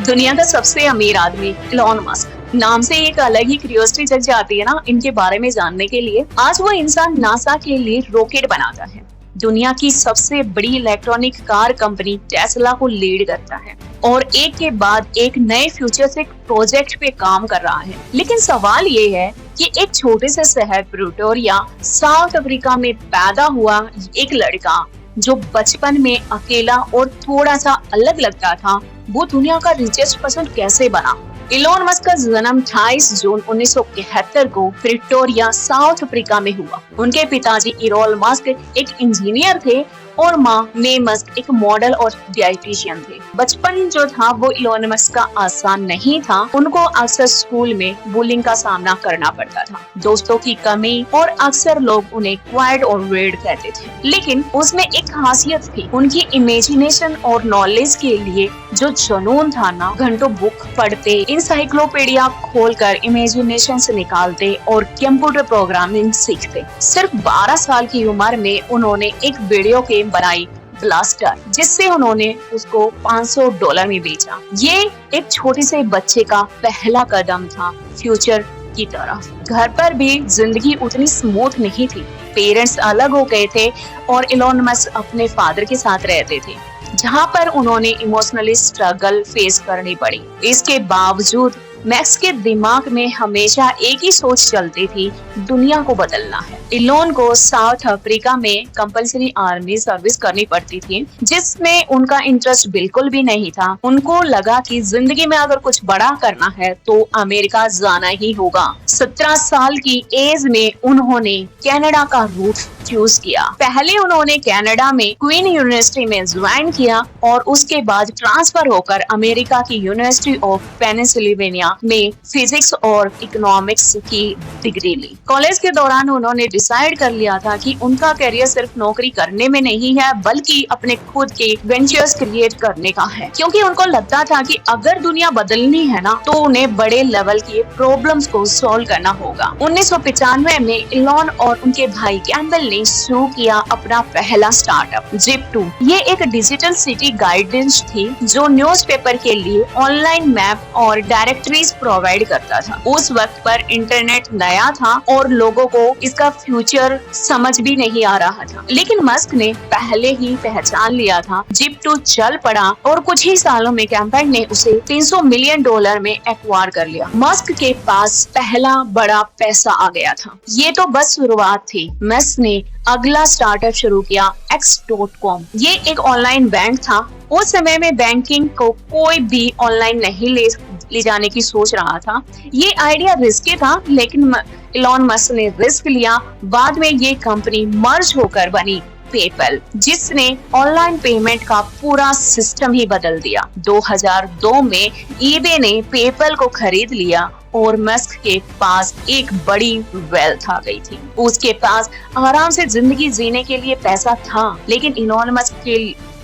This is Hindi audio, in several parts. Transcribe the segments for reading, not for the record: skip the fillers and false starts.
दुनिया का सबसे अमीर आदमी इलॉन मस्क, नाम से एक अलग ही क्यूरियोसिटी जग जाती है ना इनके बारे में जानने के लिए। आज वो इंसान नासा के लिए रॉकेट बनाता है, दुनिया की सबसे बड़ी इलेक्ट्रॉनिक कार कंपनी टेस्ला को लीड करता है और एक के बाद एक नए फ्यूचरिस्टिक प्रोजेक्ट पे काम कर रहा है। लेकिन सवाल ये है कि एक छोटे से शहर प्रिटोरिया, साउथ अफ्रीका में पैदा हुआ एक लड़का जो बचपन में अकेला और थोड़ा सा अलग लगता था, वो दुनिया का रिचेस्ट पर्सन कैसे बना। इलॉन मस्क का जन्म 28 जून 1971 को प्रिटोरिया, साउथ अफ्रीका में हुआ। उनके पिताजी इरोल मस्क एक इंजीनियर थे और माँ मे मस्क एक मॉडल और डाइटिशियन थे। बचपन जो था वो इलॉन मस्क का आसान नहीं था। उनको अक्सर स्कूल में बुलिंग का सामना करना पड़ता था, दोस्तों की कमी, और अक्सर लोग उन्हें क्वाइट और वेड कहते थे। लेकिन उसमें एक खासियत थी, उनकी इमेजिनेशन और नॉलेज के लिए जो जुनून था ना, घंटों बुक पढ़ते, इंसाइक्लोपीडिया खोलकर इमेजिनेशन से निकालते और कंप्यूटर प्रोग्रामिंग सीखते। सिर्फ 12 साल की उम्र में उन्होंने एक वीडियो गेम बनाई, ब्लास्टर, जिससे उन्होंने उसको $500 में बेचा। ये एक छोटे से बच्चे का पहला कदम था फ्यूचर की तरफ। घर पर भी जिंदगी उतनी स्मूथ नहीं थी, पेरेंट्स अलग हो गए थे और इलॉन मस्क अपने फादर के साथ रहते थे, जहां पर उन्होंने इमोशनली स्ट्रगल फेस करनी पड़ी। इसके बावजूद मैक्स के दिमाग में हमेशा एक ही सोच चलती थी, दुनिया को बदलना है। इलॉन को साउथ अफ्रीका में कंपल्सरी आर्मी सर्विस करनी पड़ती थी, जिसमें उनका इंटरेस्ट बिल्कुल भी नहीं था। उनको लगा कि जिंदगी में अगर कुछ बड़ा करना है तो अमेरिका जाना ही होगा। 17 साल की एज में उन्होंने कनाडा का रूट चूज किया। पहले उन्होंने कनाडा में क्वीन यूनिवर्सिटी में ज्वाइन किया और उसके बाद ट्रांसफर होकर अमेरिका की यूनिवर्सिटी ऑफ पेनिसिल्वेनिया में फिजिक्स और इकोनॉमिक्स की डिग्री ली। कॉलेज के दौरान उन्होंने डिसाइड कर लिया था कि उनका करियर सिर्फ नौकरी करने में नहीं है, बल्कि अपने खुद के वेंचर्स क्रिएट करने का है, क्योंकि उनको लगता था कि अगर दुनिया बदलनी है ना, तो उन्हें बड़े लेवल के प्रॉब्लम्स को सॉल्व करना होगा। 1995 में इलॉन और उनके भाई कैम्बल ने शुरू किया अपना पहला स्टार्टअप जिप2। ये एक डिजिटल सिटी गाइडेंस थी जो न्यूज़पेपर के लिए ऑनलाइन मैप और डायरेक्टरीज प्रोवाइड करता था। उस वक्त पर इंटरनेट नया था और लोगों को इसका फ्यूचर समझ भी नहीं आ रहा था, लेकिन मस्क ने पहले ही पहचान लिया था। जिप2 चल पड़ा और कुछ ही सालों में कैम्पन ने उसे $300 मिलियन में एक्वायर कर लिया। मस्क के पास पहला बड़ा पैसा आ गया था। ये तो बस शुरुआत थी। मस्क ने अगला स्टार्टअप शुरू किया, X.com। ये एक ऑनलाइन बैंक था। उस समय में बैंकिंग को कोई भी ऑनलाइन नहीं ले जाने की सोच रहा था। ये आइडिया रिस्की था, लेकिन इलॉन मस्क ने रिस्क लिया। बाद में ये कंपनी मर्ज होकर बनी पेपल, जिसने ऑनलाइन पेमेंट का पूरा सिस्टम ही बदल दिया। 2002 में ईबे ने पेपल को खरीद लिया और मस्क के पास एक बड़ी वेल्थ आ गई थी। उसके पास आराम से जिंदगी जीने के लिए पैसा था, लेकिन इलॉन मस्क के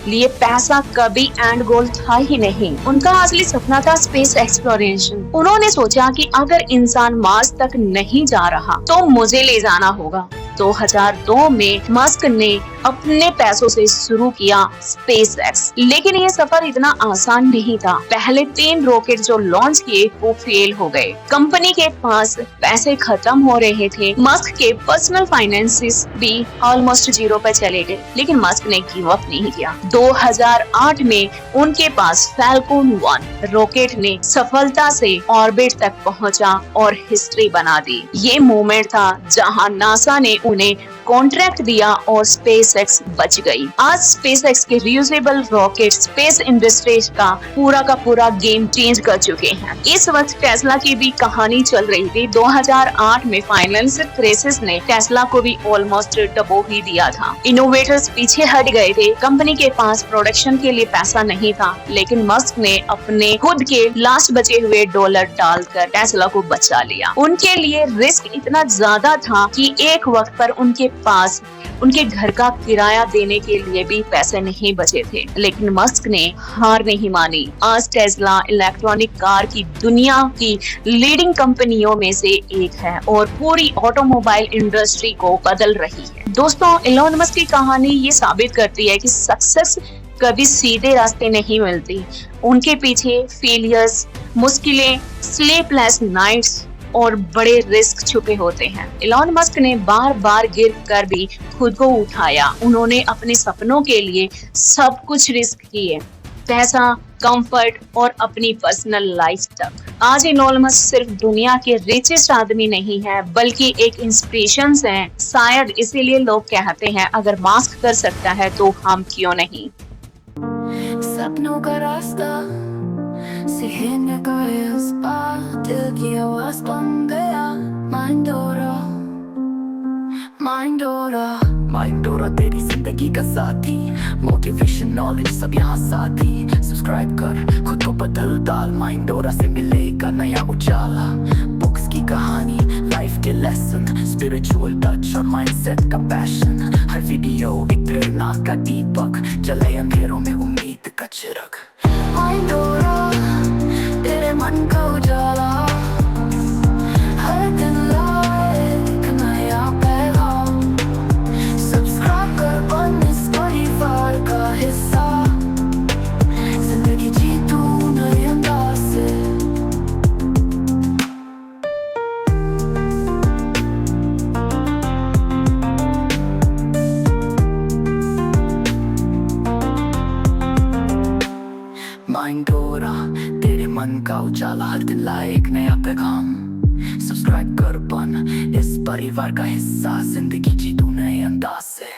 लिए पैसा कभी एंड गोल था ही नहीं। उनका असली सपना था स्पेस एक्सप्लोरेशन। उन्होंने सोचा कि अगर इंसान मार्स तक नहीं जा रहा तो मुझे ले जाना होगा। 2002 में मस्क ने अपने पैसों से शुरू किया SpaceX, लेकिन ये सफर इतना आसान नहीं था। पहले 3 रॉकेट जो लॉन्च किए वो फेल हो गए। कंपनी के पास पैसे खत्म हो रहे थे। मस्क के पर्सनल फाइनेंसेस भी ऑलमोस्ट 0 पर चले गए, लेकिन मस्क ने गिव अप नहीं किया। 2008 में उनके पास फैल्कन 1 रॉकेट ने सफलता से ऑर्बिट तक पहुंचा और हिस्ट्री बना दी। ये मोमेंट था जहां नासा ने उन्हें कॉन्ट्रैक्ट दिया और SpaceX बच गई। आज SpaceX के रियूजेबल रॉकेट स्पेस इंडस्ट्री का पूरा गेम चेंज कर चुके हैं। इस वक्त टेस्ला की भी कहानी चल रही थी। 2008 में फाइनेंशियल क्राइसिस ने टेस्ला को भी ऑलमोस्ट डबो ही दिया था। इनोवेटर्स पीछे हट गए थे। कंपनी के पास प्रोडक्शन के लिए पैसा नहीं था, लेकिन मस्क ने अपने खुद के लास्ट बचे हुए डॉलर डालकर टेस्ला को बचा लिया। उनके लिए रिस्क इतना ज्यादा था कि एक वक्त पर उनके पास उनके घर का किराया देने के लिए भी पैसे नहीं बचे थे, लेकिन मस्क ने हार नहीं मानी। आज टेस्ला इलेक्ट्रॉनिक कार की दुनिया की लीडिंग कंपनियों में से एक है और पूरी ऑटोमोबाइल इंडस्ट्री को बदल रही है। दोस्तों, इलॉन मस्क की कहानी ये साबित करती है कि सक्सेस कभी सीधे रास्ते नहीं मिलती। उनके पीछे फेलियर्स, मुश्किलें, स्लीपलेस नाइट्स और बड़े रिस्क छुपे होते हैं। इलॉन मस्क ने बार बार गिर कर भी खुद को उठाया। उन्होंने अपने सपनों के लिए सब कुछ रिस्क किए, पैसा, कंफर्ट और अपनी पर्सनल लाइफ तक। आज इलॉन मस्क सिर्फ दुनिया के रिचेस्ट आदमी नहीं है, बल्कि एक इंस्पिरेशन है। शायद इसीलिए लोग कहते हैं अगर मास्क कर सकता है तो हम क्यों नहीं। सपनों का रास्ता सीखने का इस बार दिल की आवाज बन गया। माइंडोरा तेरी जिंदगी का साथी, मोटिवेशन नॉलेज सब यहाँ साथी। सब्सक्राइब कर, खुद को बदल डाल, माइंडोरा से मिलेगा नया उजाला। बुक्स की कहानी, लाइफ के लेसन, स्पिरिचुअल टच और माइंडसेट का पैशन। हर वीडियो एक प्रेरणा का दीपक, जले अंधेरों में उम्मीद का चिराग। माइंडोरा तेरे मन का उजाला, हर दिन लाए एक नया पैगाम। सब्सक्राइब कर, बन इस परिवार का हिस्सा, जिंदगी जी तू नए अंदाज से। माइंडोरा तेरे मन का उजाला, हर दिन लाए एक नया पैगाम। सब्सक्राइब कर, बन इस परिवार का हिस्सा, जिंदगी जी तू नए अंदाज से।